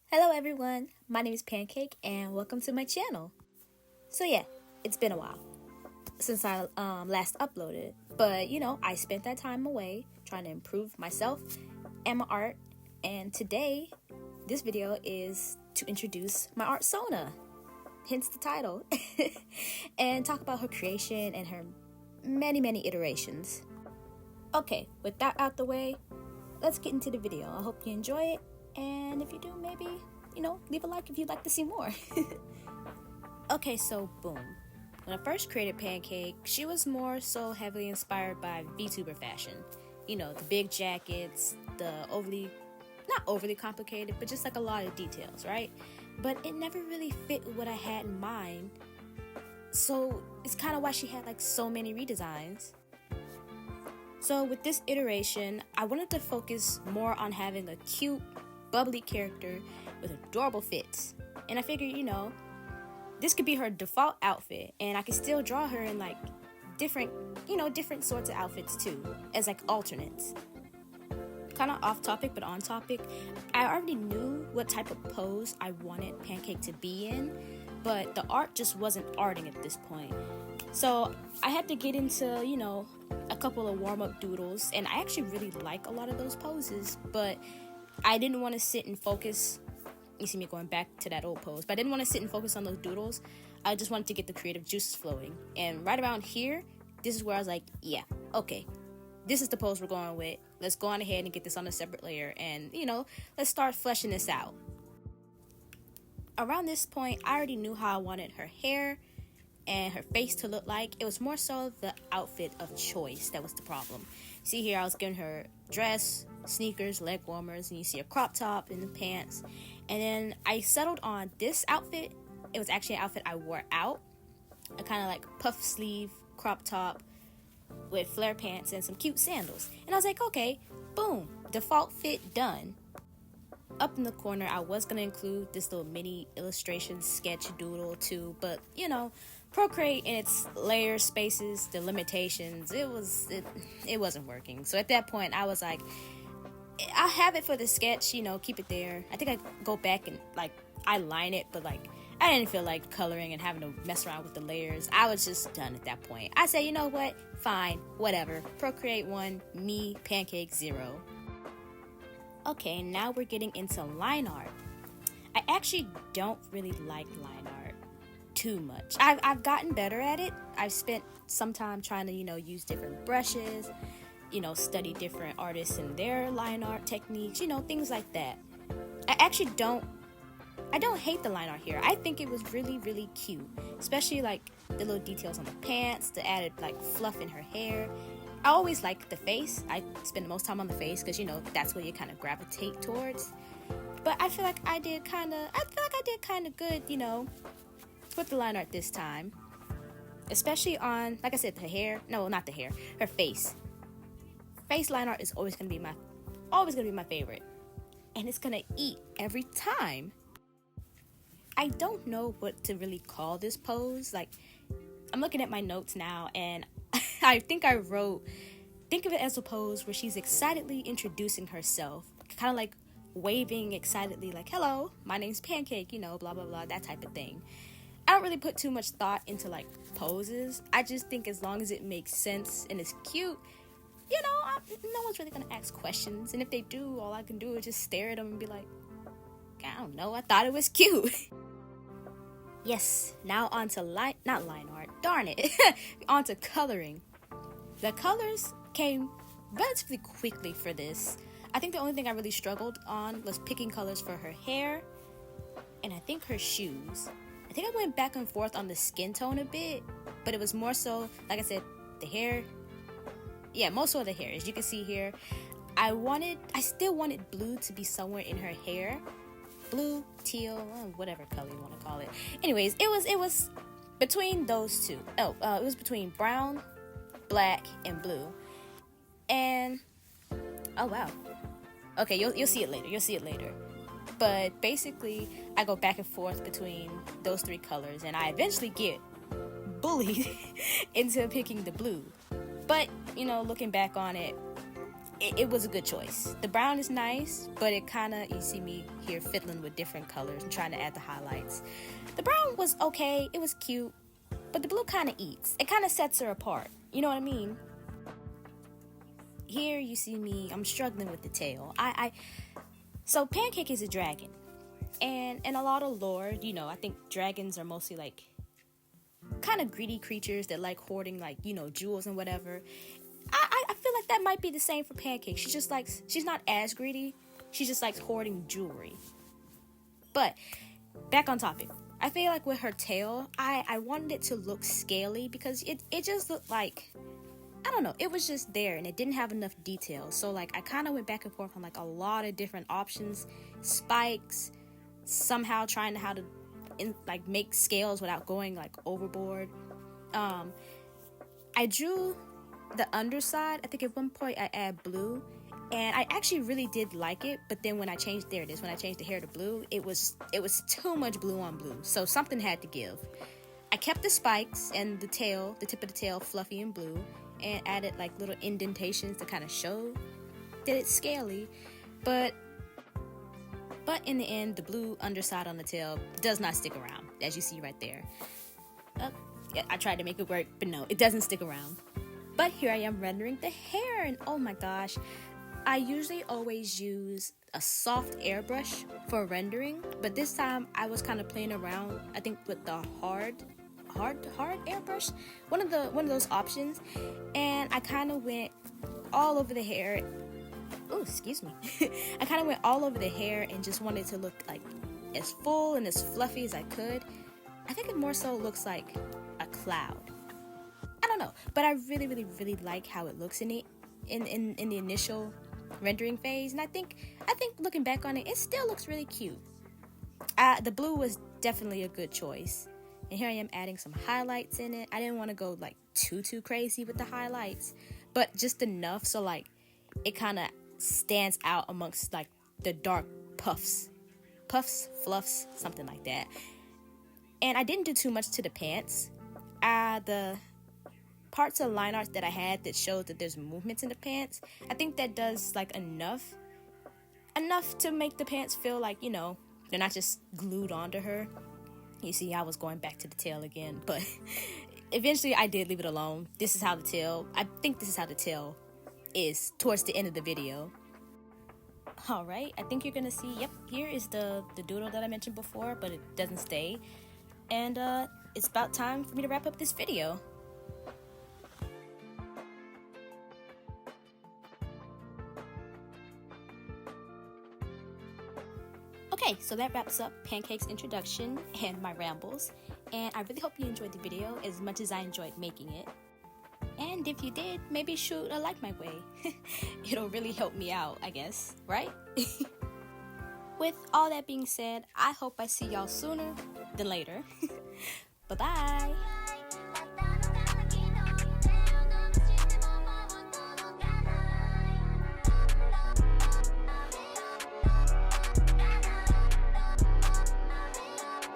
Hello everyone, my name is Pancake and welcome to my channel. So yeah, it's been a while since I last uploaded, but I spent that time away trying to improve myself and my art, and today this video is to introduce my artsona, hence the title, and talk about her creation and her many iterations. Okay, with that out the way, let's get into the video. I hope you enjoy it, and if you do, maybe, leave a like if you'd like to see more. Okay, so boom. When I first created Pancake, she was more so heavily inspired by VTuber fashion. The big jackets, the not overly complicated, but just like a lot of details, right? But it never really fit with what I had in mind. So it's kind of why she had like so many redesigns. So with this iteration, I wanted to focus more on having a cute, bubbly character with adorable fits. And I figured, this could be her default outfit, and I could still draw her in like different sorts of outfits too, as like alternates. Kind of off topic, but on topic, I already knew what type of pose I wanted Pancake to be in, but the art just wasn't arting at this point. So I had to get into, a couple of warm-up doodles, and I actually really like a lot of those poses, but I didn't want to sit and focus. You see me going back to that old pose, but I didn't want to sit and focus on those doodles. I just wanted to get the creative juices flowing. And right around here, this is where I was like, yeah, okay, this is the pose we're going with. Let's go on ahead and get this on a separate layer, and, let's start fleshing this out. Around this point, I already knew how I wanted her hair and her face to look like. It was more so the outfit of choice that was the problem. See here, I was giving her dress, sneakers, leg warmers, and you see a crop top and the pants. And then I settled on this outfit. It was actually an outfit I wore out. A kind of like puff sleeve crop top with flare pants and some cute sandals. And I was like, okay, boom, default fit done. Up in the corner, I was going to include this little mini illustration sketch doodle too, but Procreate in its layer spaces, the limitations, it wasn't working. So at that point, I was like, I'll have it for the sketch, keep it there. I think I go back and I line it, but I didn't feel like coloring and having to mess around with the layers. I was just done at that point. I said, you know what? Fine, whatever. Procreate 1, me, Pancake 0. Okay, now we're getting into line art. I actually don't really like line art too much. I've gotten better at it. I've spent some time trying to, use different brushes, study different artists and their line art techniques, things like that. I don't hate the line art here. I think it was really cute, especially like the little details on the pants, the added fluff in her hair. I always like the face. I spend the most time on the face because that's where you kind of gravitate towards. But I feel like I did kind of good, with the line art this time, especially on, like I said, the hair. No, not the hair. Her face. Face line art is always gonna be my favorite, and it's gonna eat every time. I don't know what to really call this pose. I'm looking at my notes now, and I think I wrote, think of it as a pose where she's excitedly introducing herself, kind of like waving excitedly, like, hello, my name's Pancake, blah blah blah, that type of thing. I don't really put too much thought into poses. I just think as long as it makes sense and is cute, no one's really gonna ask questions. And if they do, all I can do is just stare at them and be like, I don't know, I thought it was cute. Yes, now on to not line art, darn it, on to coloring. The colors came relatively quickly for this. I think the only thing I really struggled on was picking colors for her hair and I think her shoes. I think I went back and forth on the skin tone a bit, but it was more so, like I said, the hair. Yeah, most of the hair. As you can see here, I still wanted blue to be somewhere in her hair. Blue, teal, whatever color you want to call it. Anyways, it was between those two. It was between brown, black, and blue. And oh wow. Okay, you'll see it later. But basically, I go back and forth between those three colors, and I eventually get bullied into picking the blue. But, looking back on it, it was a good choice. The brown is nice, but it kind of, you see me here fiddling with different colors and trying to add the highlights. The brown was okay, it was cute, but the blue kind of eats. It kind of sets her apart, you know what I mean? Here you see me, I'm struggling with the tail. So Pancake is a dragon, and in a lot of lore, you know, I think dragons are mostly like kind of greedy creatures that like hoarding, like, you know, jewels and whatever. I feel like that might be the same for Pancake. She's not as greedy. She just likes hoarding jewelry. But back on topic. I feel like with her tail, I wanted it to look scaly because it just looked like, I don't know, it was just there and it didn't have enough detail. So like I kind of went back and forth on like a lot of different options, spikes, somehow trying to like make scales without going like overboard. I drew the underside. I think at one point I add blue, and I actually really did like it, but then when I changed the hair to blue, it was too much blue on blue, so something had to give. I kept the spikes and the tip of the tail fluffy and blue, and added like little indentations to kind of show that it's scaly, but in the end, the blue underside on the tail does not stick around, as you see right there. Yeah, I tried to make it work, but no, it doesn't stick around. But here I am rendering the hair, and oh my gosh, I usually always use a soft airbrush for rendering, but this time I was kind of playing around, I think with the hard airbrush, one of those options, and I kind of went all over the hair. Oh, excuse me. I kind of went all over the hair and just wanted to look like as full and as fluffy as I could. I think it more so looks like a cloud. I don't know, but I really, really, really like how it looks in the initial rendering phase, and I think looking back on it, it still looks really cute. The blue was definitely a good choice, and here I am adding some highlights in it. I didn't want to go like too crazy with the highlights, but just enough so like it kind of stands out amongst like the dark puffs, fluffs, something like that. And I didn't do too much to the pants. The parts of line art that I had that shows that there's movements in the pants, I think that does like enough to make the pants feel like, you know, they're not just glued onto her. You see, I was going back to the tail again, but eventually I did leave it alone. I think this is how the tail is towards the end of the video. Alright, I think you're gonna see, yep, here is the doodle that I mentioned before, but it doesn't stay. And it's about time for me to wrap up this video. Okay, so that wraps up Pancake's introduction and my rambles, and I really hope you enjoyed the video as much as I enjoyed making it. And if you did, maybe shoot a like my way. It'll really help me out, I guess, right? With all that being said, I hope I see y'all sooner than later. Bye-bye!